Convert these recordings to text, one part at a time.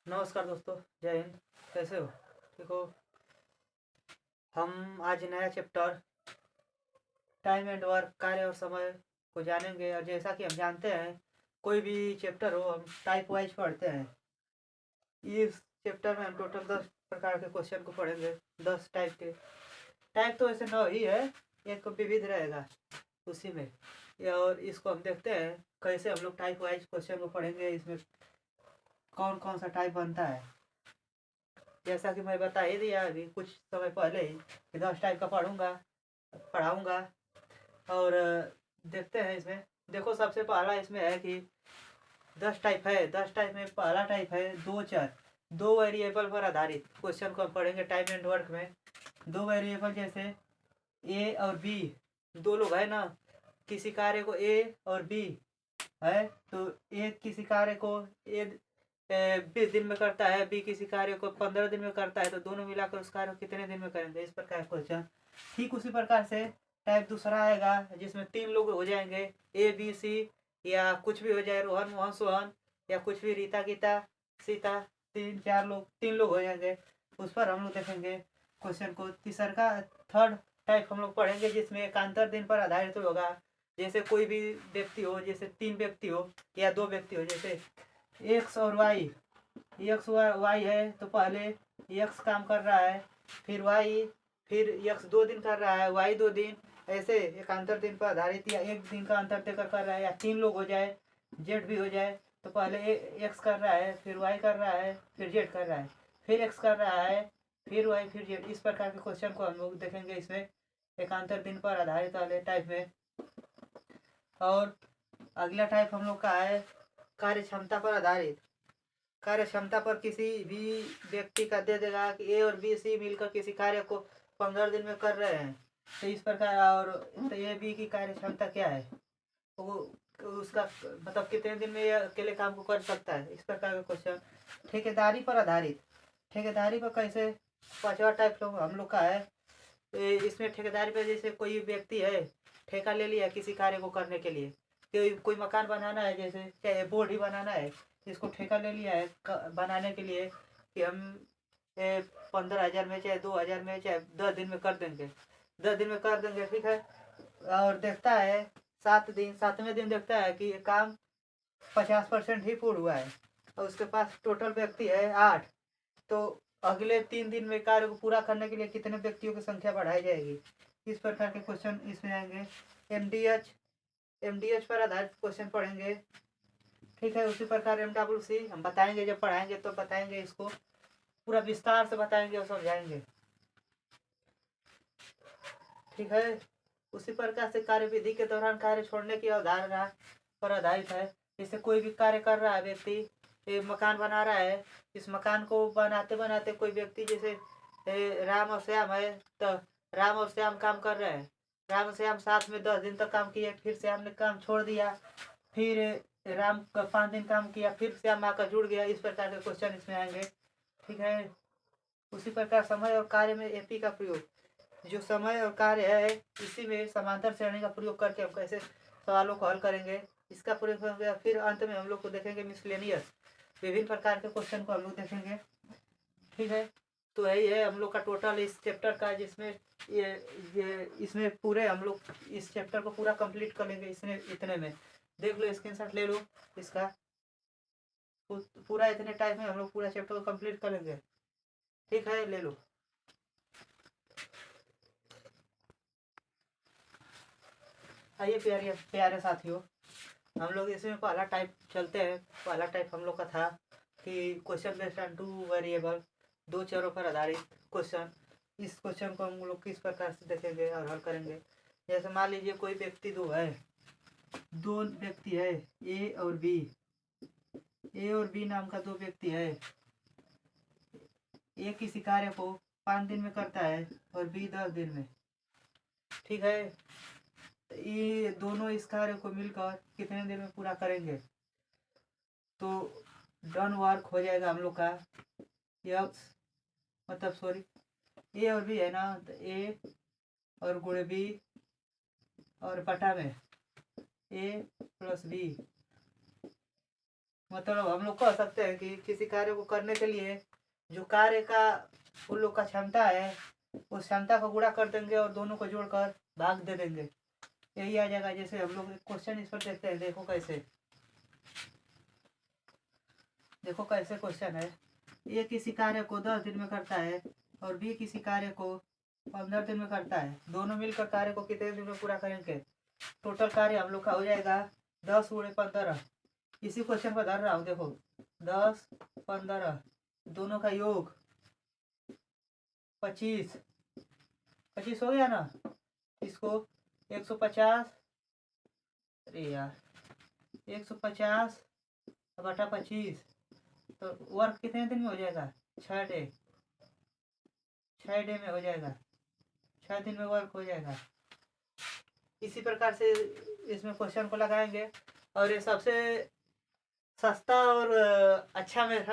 नमस्कार दोस्तों, जय हिंद। कैसे हो? ठीक हो? हम आज नया चैप्टर टाइम एंड वर्क, कार्य और समय को जानेंगे। और जैसा कि हम जानते हैं, कोई भी चैप्टर हो हम टाइप वाइज पढ़ते हैं। इस चैप्टर में हम टोटल 10 प्रकार के क्वेश्चन को पढ़ेंगे। 10 टाइप के। टाइप तो ऐसे 9 ही है, एक विविध रहेगा उसी में। और इसको हम देखते हैं कैसे हम लोग टाइप वाइज क्वेश्चन को पढ़ेंगे, इसमें कौन कौन सा टाइप बनता है। जैसा कि मैं बता ही दिया अभी कुछ समय पहले ही कि 10 टाइप का पढ़ाऊँगा। और देखते हैं इसमें। देखो, सबसे पहला इसमें है कि 10 टाइप है। 10 टाइप में पहला टाइप है दो चर, दो वेरिएबल पर आधारित क्वेश्चन को हम पढ़ेंगे टाइम एंड वर्क में। दो वेरिएबल जैसे ए और बी, दो लोग है ना, किसी कार्य को ए और बी है, तो ए किसी कार्य को ए 20 दिन में करता है, बी किसी कार्य को 15 दिन में करता है, तो दोनों मिलाकर उस कार्य को कितने दिन में करेंगे, इस प्रकार क्वेश्चन। ठीक उसी प्रकार से टाइप दूसरा आएगा जिसमें 3 लोग हो जाएंगे, ए बी सी, या कुछ भी हो जाए, रोहन मोहन सोहन, या कुछ भी, रीता गीता सीता, 3 लोग हो जाएंगे। उस पर हम लोग देखेंगे क्वेश्चन को। तीसरा का थर्ड टाइप हम लोग पढ़ेंगे जिसमें एकांतर दिन पर आधारित होगा। जैसे कोई भी व्यक्ति हो, जैसे 3 व्यक्ति हो या 2 व्यक्ति हो, जैसे एक्स और वाई। एक्स वाई है तो पहले एक्स काम कर रहा है, फिर वाई, फिर एक्स 2 दिन कर रहा है, वाई 2 दिन, ऐसे एकांतर दिन पर आधारित या एक दिन का अंतर देकर कर रहा है। या 3 लोग हो जाए, जेड भी हो जाए, तो पहले एक्स कर रहा है, फिर वाई कर रहा है, फिर जेड कर रहा है, फिर एक्स कर रहा है, फिर वाई, फिर जेड। इस प्रकार के क्वेश्चन को हम लोग देखेंगे इसमें एकांतर दिन पर आधारित वाले टाइप में। और अगला टाइप हम लोग का है कार्य क्षमता पर आधारित। कार्य क्षमता पर किसी भी व्यक्ति का दे देगा कि ए और बी सी मिलकर किसी कार्य को 15 दिन में कर रहे हैं, तो इस प्रकार। और तो ए बी की कार्य क्षमता क्या है, वो उसका मतलब कितने दिन में ये अकेले काम को कर सकता है, इस प्रकार का क्वेश्चन। ठेकेदारी पर आधारित। ठेकेदारी पर कैसे, पांचवा टाइप हम लोग का है। इसमें ठेकेदारी पर जैसे कोई व्यक्ति है, ठेका ले लिया किसी कार्य को करने के लिए। कोई मकान बनाना है, जैसे चाहे बोर्ड ही बनाना है, इसको ठेका ले लिया है बनाने के लिए कि हम 15,000 में, चाहे 2,000 में, चाहे 10 दिन में कर देंगे। 10 दिन में कर देंगे, ठीक है। और देखता है 7वें दिन देखता है कि ये काम 50% ही पूर्ण हुआ है, और उसके पास टोटल व्यक्ति है 8। तो अगले 3 दिन में कार्य को पूरा करने के लिए कितने व्यक्तियों की संख्या बढ़ाई जाएगी, इस प्रकार के क्वेश्चन इसमें आएंगे। एमडीएच पर आधारित क्वेश्चन पढ़ेंगे, ठीक है। उसी प्रकार एमडब्ल्यूसी हम बताएंगे, जब पढ़ाएंगे तो बताएंगे, इसको पूरा विस्तार से बताएंगे और समझाएंगे, ठीक है। उसी प्रकार से कार्य विधि के दौरान कार्य छोड़ने की अवधारणा पर आधारित है। जैसे कोई भी कार्य कर रहा है व्यक्ति, एक मकान बना रहा है, इस मकान को बनाते बनाते कोई व्यक्ति, जैसे राम और श्याम है, तो राम और श्याम काम कर रहे हैं। राम और श्याम साथ में 10 दिन तक काम किए, फिर श्याम ने काम छोड़ दिया, फिर राम का 5 दिन काम किया, फिर श्याम आकर जुड़ गया। इस प्रकार के क्वेश्चन इसमें आएंगे, ठीक है। उसी प्रकार समय और कार्य में एपी का प्रयोग। जो समय और कार्य है, इसी में समांतर श्रेणी का प्रयोग करके हम कैसे सवालों को हल करेंगे, इसका प्रयोग करेंगे। फिर अंत में हम लोग को देखेंगे मिसलेनियस, विभिन्न प्रकार के क्वेश्चन को हम लोग देखेंगे, ठीक है। तो यही है हम लोग का टोटल इस चैप्टर का, जिसमें ये इसमें पूरे हम लोग इस चैप्टर को पूरा कंप्लीट कर लेंगे। इसमें इतने में देख लो, स्क्रीनशॉट ले लो इसका। पूरा इतने टाइम में हम लोग पूरा चैप्टर को कंप्लीट कर लेंगे, ठीक है, ले लो। आइए प्यारे प्यारे साथियों, हम लोग इसमें पहला टाइप चलते हैं। पहला टाइप हम लोग का था कि क्वेश्चन बेस्ड ऑन 2 वेरिएबल, 2 चरों पर आधारित क्वेश्चन। इस क्वेश्चन को हम लोग किस प्रकार से देखेंगे और हल करेंगे। जैसे मान लीजिए कोई व्यक्ति दो व्यक्ति है, ए और बी। ए और बी नाम का 2 व्यक्ति है। ए किसी कार्य को 5 दिन में करता है और बी 10 दिन में, ठीक है। ये दोनों इस कार्य को मिलकर कितने दिन में पूरा करेंगे, तो डन वर्क हो जाएगा हम लोग का एक्स, मतलब सॉरी, ए और बी है ना, तो ए और गुणे बी और बटा में ए प्लस बी मतलब हम लोग कह सकते हैं कि किसी कार्य को करने के लिए जो कार्य का उन लोग का क्षमता है उस क्षमता को गुणा कर देंगे और दोनों को जोड़कर भाग दे देंगे, यही आ जाएगा। जैसे हम लोग एक क्वेश्चन इस पर देखते हैं, देखो कैसे, देखो कैसे क्वेश्चन है। ए किसी कार्य को 10 दिन में करता है और बी किसी कार्य को 15 दिन में करता है, दोनों मिलकर कार्य को कितने दिन में पूरा करेंगे। टोटल कार्य हम लोग का हो जाएगा 10 × 15। इसी क्वेश्चन पर धर रहा हूँ, देखो 10 15 दोनों का योग 25 25 हो गया ना। इसको 150, अरे यार 150 बटा 25, तो वर्क कितने दिन में हो जाएगा, 6 डे, 6 डे में हो जाएगा, 6 दिन में वर्क हो जाएगा। इसी प्रकार से इसमें क्वेश्चन को लगाएंगे और ये सबसे सस्ता और अच्छा में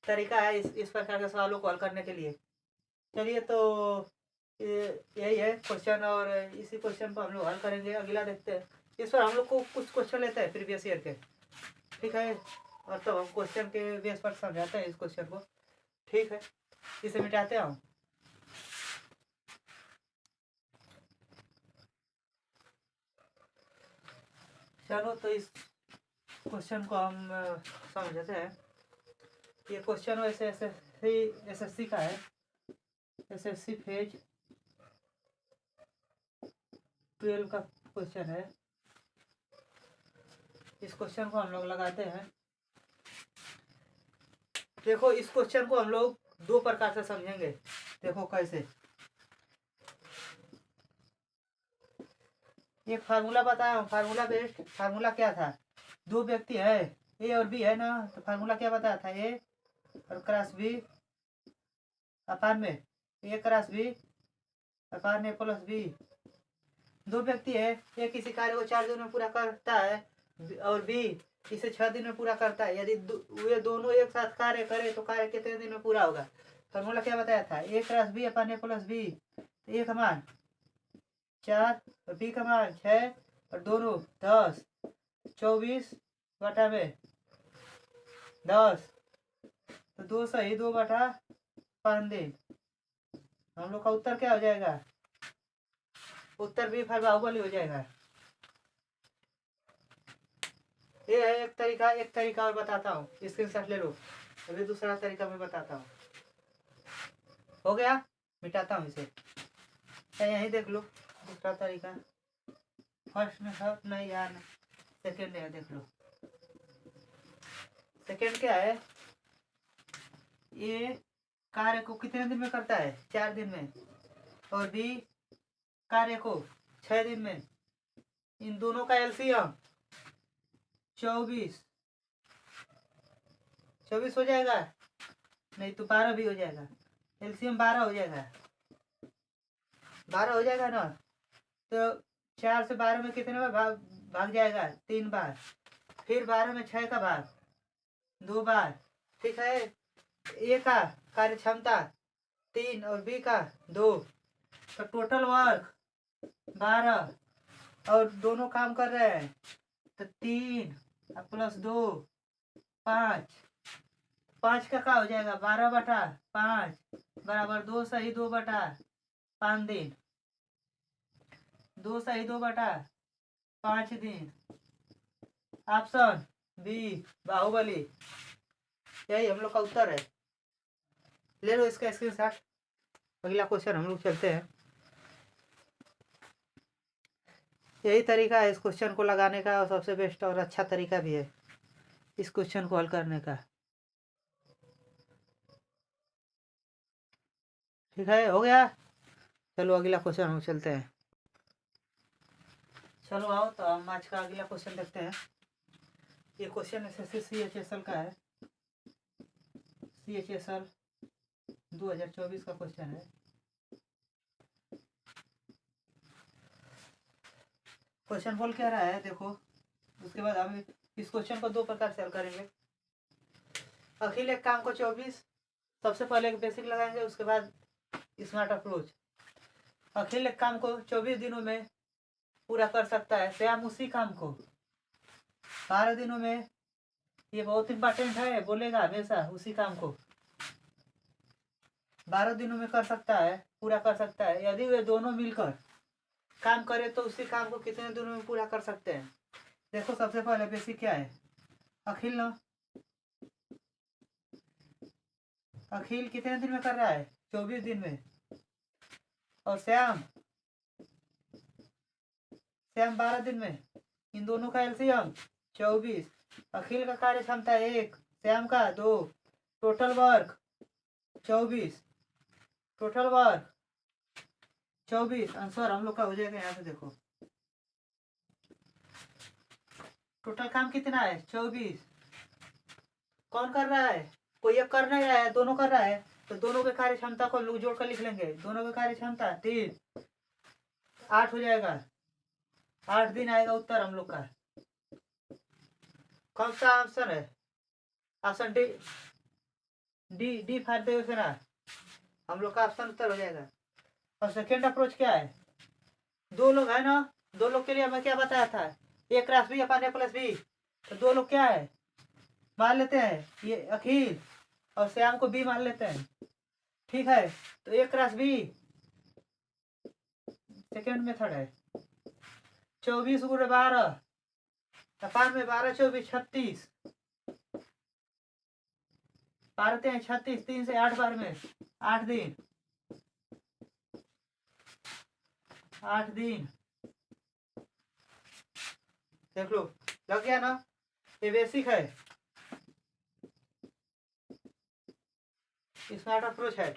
तरीका है इस प्रकार के सवालों को हल करने के लिए। चलिए, तो यही है क्वेश्चन और इसी क्वेश्चन को हम लोग हल करेंगे। अगला देखते हैं, इस पर हम लोग को कुछ क्वेश्चन लेते हैं प्रीवियस ईयर के, ठीक है, और तो हम क्वेश्चन के बेस पर समझाते हैं इस क्वेश्चन को, ठीक है। इसे मिटाते हैं। चलो, तो इस क्वेश्चन को हम समझते हैं। ये क्वेश्चन वैसे एसएससी का है, एसएससी फेज 12 का क्वेश्चन है। इस क्वेश्चन को हम लोग लगाते हैं। देखो, इस क्वेश्चन को हम लोग 2 प्रकार से समझेंगे, देखो कैसे। एक फार्मूला बताया हूँ, फार्मूला बेस्ड। फार्मूला क्या था, 2 व्यक्ति है, ए और बी है ना, तो फार्मूला क्या बताया था, ए और क्रॉस बी अपान में ए क्रॉस बी अपान ए प्लस बी। 2 व्यक्ति है, ए किसी कार्य को 4 दिन में पूरा करता है और बी इसे 6 दिन में पूरा करता है। यदि वे दोनों एक साथ कार्य करें तो कार्य कितने दिन में पूरा होगा। फार्मूला क्या बताया था, ए क्रॉस बी अपान ए प्लस बी। ए का मान 4 और बी का मान 6 और दोनों 10, 24 बटा में 10, तो 2 सही 2 बटा 5 दिन। हम लोग का उत्तर क्या हो जाएगा, उत्तर भी फिर बाहुबली हो जाएगा। ये है एक तरीका। एक तरीका और बताता हूँ, स्क्रीनशॉट ले लो। अभी दूसरा तरीका मैं बताता हूँ। हो गया, मिटाता हूँ इसे, यही देख लो दूसरा तरीका। फर्स्ट में सब नहीं यार, सेकेंड है, देख लो। सेकेंड क्या है, ये कार्य को कितने दिन में करता है, 4 दिन में, और बी कार्य को 6 दिन में। इन दोनों का एलसीएम 24 हो जाएगा, नहीं तो 12 भी हो जाएगा। एलसीएम 12 हो जाएगा, 12 हो जाएगा ना। तो 4 से 12 में कितने बार भाग जाएगा, 3 बार। फिर 12 में 6 का भाग 2 बार, ठीक है। ए का कार्य क्षमता 3 और बी का 2, तो टोटल वर्क 12 और दोनों काम कर रहे हैं, तो 3 प्लस 2 5, 5 का हो जाएगा 12 बटा 5 बराबर 2 सही 2 बटा 5 दिन, 2 सही 2 बटा 5 दिन। ऑप्शन बी बाहुबली, यही हम लोग का उत्तर है। ले लो इसका स्क्रीनशॉट। अगला क्वेश्चन हम लोग चलते हैं। यही तरीका है इस क्वेश्चन को लगाने का, और सबसे बेस्ट और अच्छा तरीका भी है इस क्वेश्चन को हल करने का, ठीक है। हो गया, चलो अगला क्वेश्चन हम चलते हैं। चलो आओ, तो हम आज का अगला क्वेश्चन देखते हैं। ये क्वेश्चन एसएससी CHSL का है, CHSL 2024 का क्वेश्चन है। क्वेश्चन बोल क्या रहा है, देखो। उसके बाद हम इस क्वेश्चन को 2 प्रकार से हल करेंगे। अखिल एक काम को 24, सबसे पहले एक बेसिक लगाएंगे, उसके बाद स्मार्ट अप्रोच। अखिल एक काम को 24 दिनों में पूरा कर सकता है, श्याम उसी काम को 12 दिनों में ये बहुत इंपॉर्टेंट है, बोलेगा हमेशा उसी काम को। 12 दिनों में कर सकता है, पूरा कर सकता है। यदि वे दोनों मिलकर काम करे तो उसी काम को कितने दिनों में पूरा कर सकते हैं। देखो सबसे पहले बेसिक क्या है, अखिल ना, अखिल कितने दिन में कर रहा है, 24 दिन में। और श्याम 12 दिन में। इन दोनों का एलसीएम 24। अखिल का कार्य क्षमता 1, श्याम का 2, total work 24, total work 24। Answer हम लोग का हो जाएगा। यहाँ से देखो टोटल काम कितना है, 24। कौन कर रहा है, कोई एक कर नहीं रहा है, दोनों कर रहा है। तो दोनों के कार्य क्षमता को जोड़ कर लिख लेंगे। दोनों के कार्य क्षमता 3, 8 हो जाएगा। 8 दिन आएगा उत्तर हम लोग का। कौन सा ऑप्शन है, ऑप्शन डी, डी फाइव हम लोग का ऑप्शन उत्तर हो जाएगा। और सेकेंड अप्रोच क्या है, दो लोग है ना, दो लोग के लिए मैं क्या बताया था, ए क्रॉस बी अपन ए प्लस बी। तो दो लोग क्या है, मान लेते हैं ये अखिल और श्याम को बी मान लेते हैं, ठीक है। तो ए क्रॉस बी सेकेंड मेथड है। 24 गुणे 12 अपान में 12 24 36, 12 36, 3 से 8 बार में 8 दिन, 8 दिन। देख लो लग गया ना, ये बेसिक है, स्मार्ट अप्रोच है।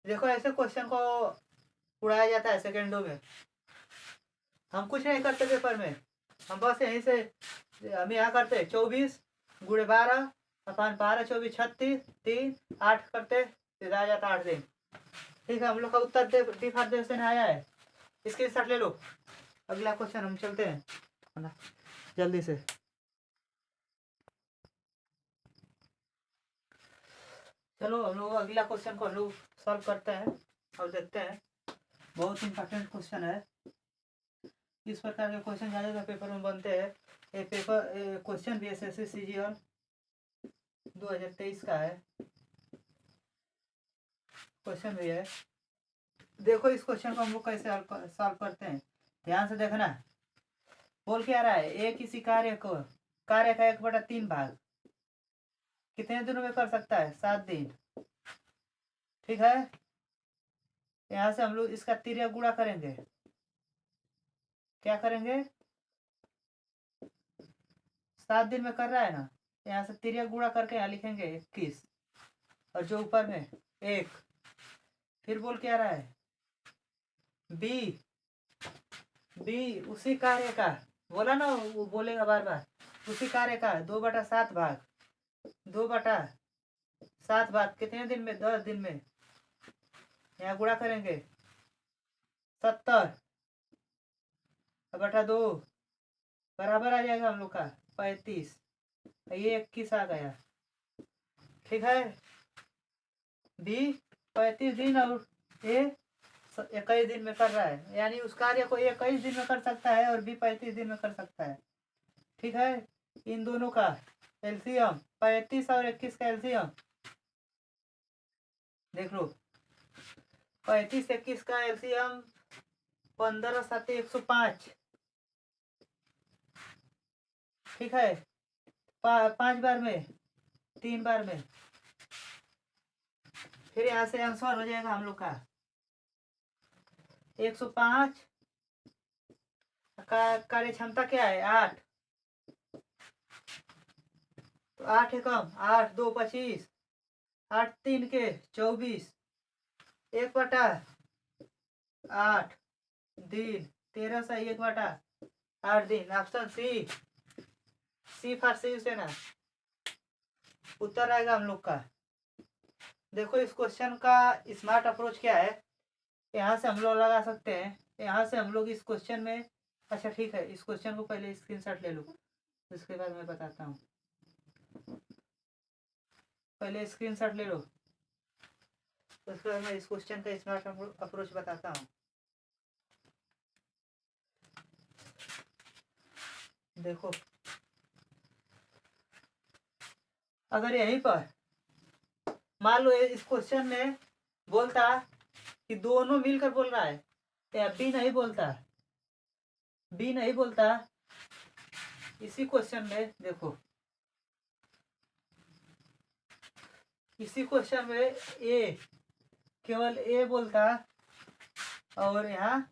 देखो ऐसे क्वेश्चन को उड़ाया जाता है सेकेंडों में। हम कुछ नहीं करते पेपर में, हम बस यहीं से हम यहाँ करते 24 गुणे 12 अपान 12 24 36 3 8 करते, फिर आ जाता 8 दिन। ठीक है, हम लोग का उत्तर डिफरेंशिएशन आया है, इसके साथ ले लो। अगला क्वेश्चन हम चलते हैं ना जल्दी से। चलो हम लोग अगला क्वेश्चन को हम लोग सॉल्व करते हैं और देखते हैं। बहुत इंपॉर्टेंट क्वेश्चन है, इस प्रकार के क्वेश्चन ज़्यादातर पेपर में बनते हैं। ये पेपर क्वेश्चन भी एसएससी सीजीएल 2023 का है, क्वेश्चन भी है। देखो इस क्वेश्चन को हम लोग कैसे सॉल्व करते हैं, ध्यान से देखना। बोल क्या रहा है, एक इसी कार्य का 1/3 भाग कितने दिनों में कर सकता है, 7 दिन। ठीक है, यहाँ से हम लोग इसका तिर्यक गुणा करेंगे। क्या करेंगे, 7 दिन में कर रहा है ना, यहाँ से तिर्यक गुणा करके यहाँ लिखेंगे 21 और जो ऊपर में 1। फिर बोल क्या रहा है, बी उसी कार्य का, बोला ना वो बोलेगा बार बार, उसी कार्य का 2/7 भाग, 2/7 भाग कितने दिन में, 10 दिन में। यहाँ गुणा करेंगे 70/2 बराबर आ जाएगा हम लोग का 35। ये 21 आ गया। ठीक है, बी 35 दिन और ए 21 दिन में कर रहा है, यानी उस कार्य को 21 दिन में कर सकता है और बी 35 दिन में कर सकता है। ठीक है, इन दोनों का एलसीएम 35 और 21 का एलसीएम देख लो। 35 21 का एलसीएम 15 7 105। ठीक है, 5 बार में, 3 बार में। फिर यहाँ से आंसर हो जाएगा हम लोग का 105 का कार्य क्षमता क्या है, 8। तो 8 है कम, 8 2 25, 8 3 के 24, 1/8 दिन, 13 से 1/8 दिन। ऑप्शन सी फॉर शिवसेना उत्तर आएगा हम लोग का। देखो इस क्वेश्चन का स्मार्ट अप्रोच क्या है, यहाँ से हम लोग लगा सकते हैं। यहाँ से हम लोग इस क्वेश्चन में, अच्छा ठीक है, इस क्वेश्चन को पहले स्क्रीनशॉट ले लो, उसके बाद मैं बताता हूँ। पहले स्क्रीनशॉट ले लो, उसके बाद मैं इस क्वेश्चन का स्मार्ट अप्रोच बताता हूँ। देखो अगर यहीं पर मान लो इस क्वेश्चन में बोलता कि दोनों मिलकर बोल रहा है, या बी नहीं बोलता, बी नहीं बोलता, इसी क्वेश्चन में देखो, इसी क्वेश्चन में ए, केवल ए बोलता और यहाँ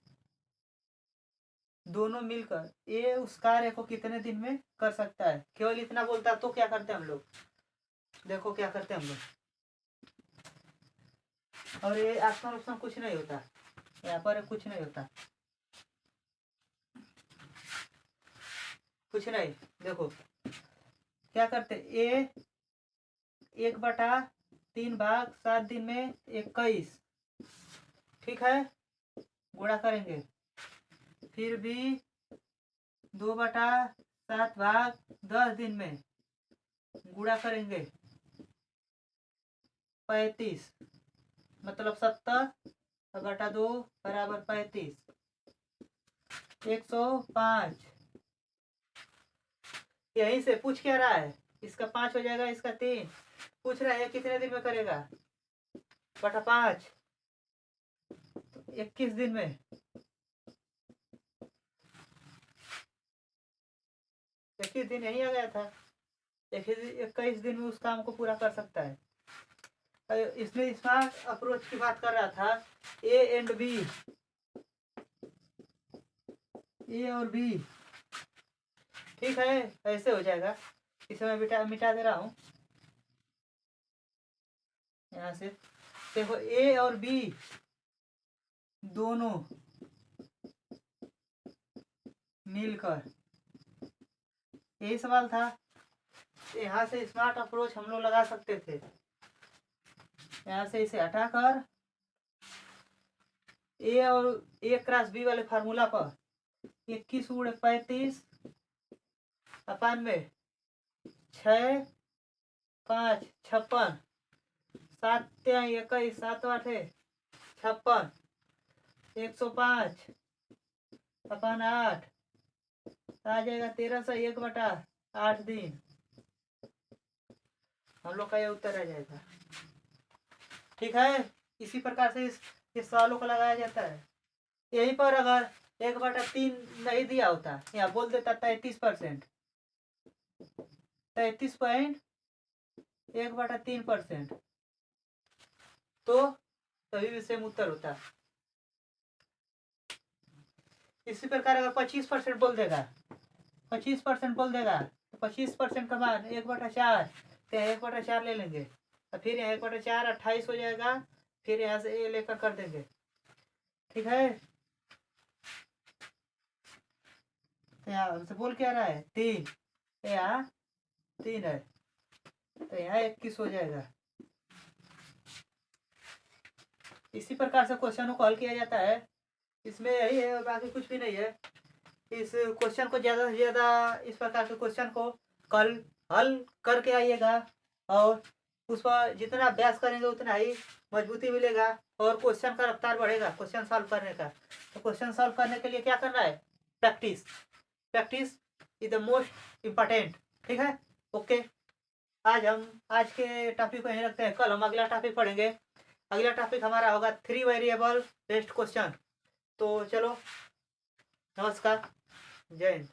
दोनों मिलकर ए उस कार्य को कितने दिन में कर सकता है, केवल इतना बोलता, तो क्या करते हैं हम लोग, देखो क्या करते हैं हम लोग। और ये आसमान उसन कुछ नहीं होता, यहाँ पर कुछ नहीं होता, कुछ नहीं। देखो क्या करते, ए 1/3 भाग 7 दिन में 21, ठीक है, गुणा करेंगे। फिर भी 2/7 भाग 10 दिन में गुणा करेंगे 35, मतलब 70/2 बराबर 35, 105। यहीं से पूछ क्या रहा है, इसका 5 हो जाएगा, इसका 3, पूछ रहा है कितने दिन में करेगा, बटा 5, 21 दिन में, 21 दिन यही आ गया था, 21 दिन में उस काम को पूरा कर सकता है। इसमें स्मार्ट अप्रोच की बात कर रहा था, ए एंड बी, ए और बी, ठीक है, ऐसे हो जाएगा। इसे मैं मिटा दे रहा हूँ यहाँ से। देखो ए और बी दोनों मिलकर, यही सवाल था। यहाँ से स्मार्ट अप्रोच हम लोग लगा सकते थे, यहाँ से इसे हटाकर ए और ए क्रॉस बी वाले फार्मूला पर 21 × 35 अपन में 6, 5, 56, 7 21, 7 8 56, 105 अपन 8 आ जाएगा 1301/8 दिन, हम लोग का ये उत्तर आ जाएगा, ठीक है। इसी प्रकार से इस सवालों को लगाया जाता है। यहीं पर अगर 1/3 नहीं दिया होता, यहाँ बोल देता 33%, 33.1/3%, तो तभी भी सेम उत्तर होता। इसी प्रकार अगर 25% बोल देगा, 25% बोल देगा, तो 25% का मान 1/4, तो 1/4 ले लेंगे, और फिर यहाँ 1/4 28 हो जाएगा, फिर यहाँ से ए लेकर कर देंगे, ठीक है। तो यहाँ हमसे बोल क्या रहा है, 3, यहाँ 3 है, तो यहाँ 21 हो जाएगा। इसी प्रकार से क्वेश्चनों को हल किया जाता है। इसमें यही है और बाकी कुछ भी नहीं है। इस क्वेश्चन को ज़्यादा से ज़्यादा इस प्रकार के क्वेश्चन को कल हल करके आइएगा, और उस पर जितना अभ्यास करेंगे उतना ही मजबूती मिलेगा और क्वेश्चन का रफ्तार बढ़ेगा क्वेश्चन सॉल्व करने का। तो क्वेश्चन सॉल्व करने के लिए क्या करना है, practice, practice is the most important, ठीक है। ओके, आज के टॉपिक को यहीं रखते हैं, कल हम अगला टॉपिक पढ़ेंगे। अगला टॉपिक हमारा होगा 3 वेरिएबल बेस्ड क्वेश्चन। तो चलो, नमस्कार, जय हिंद।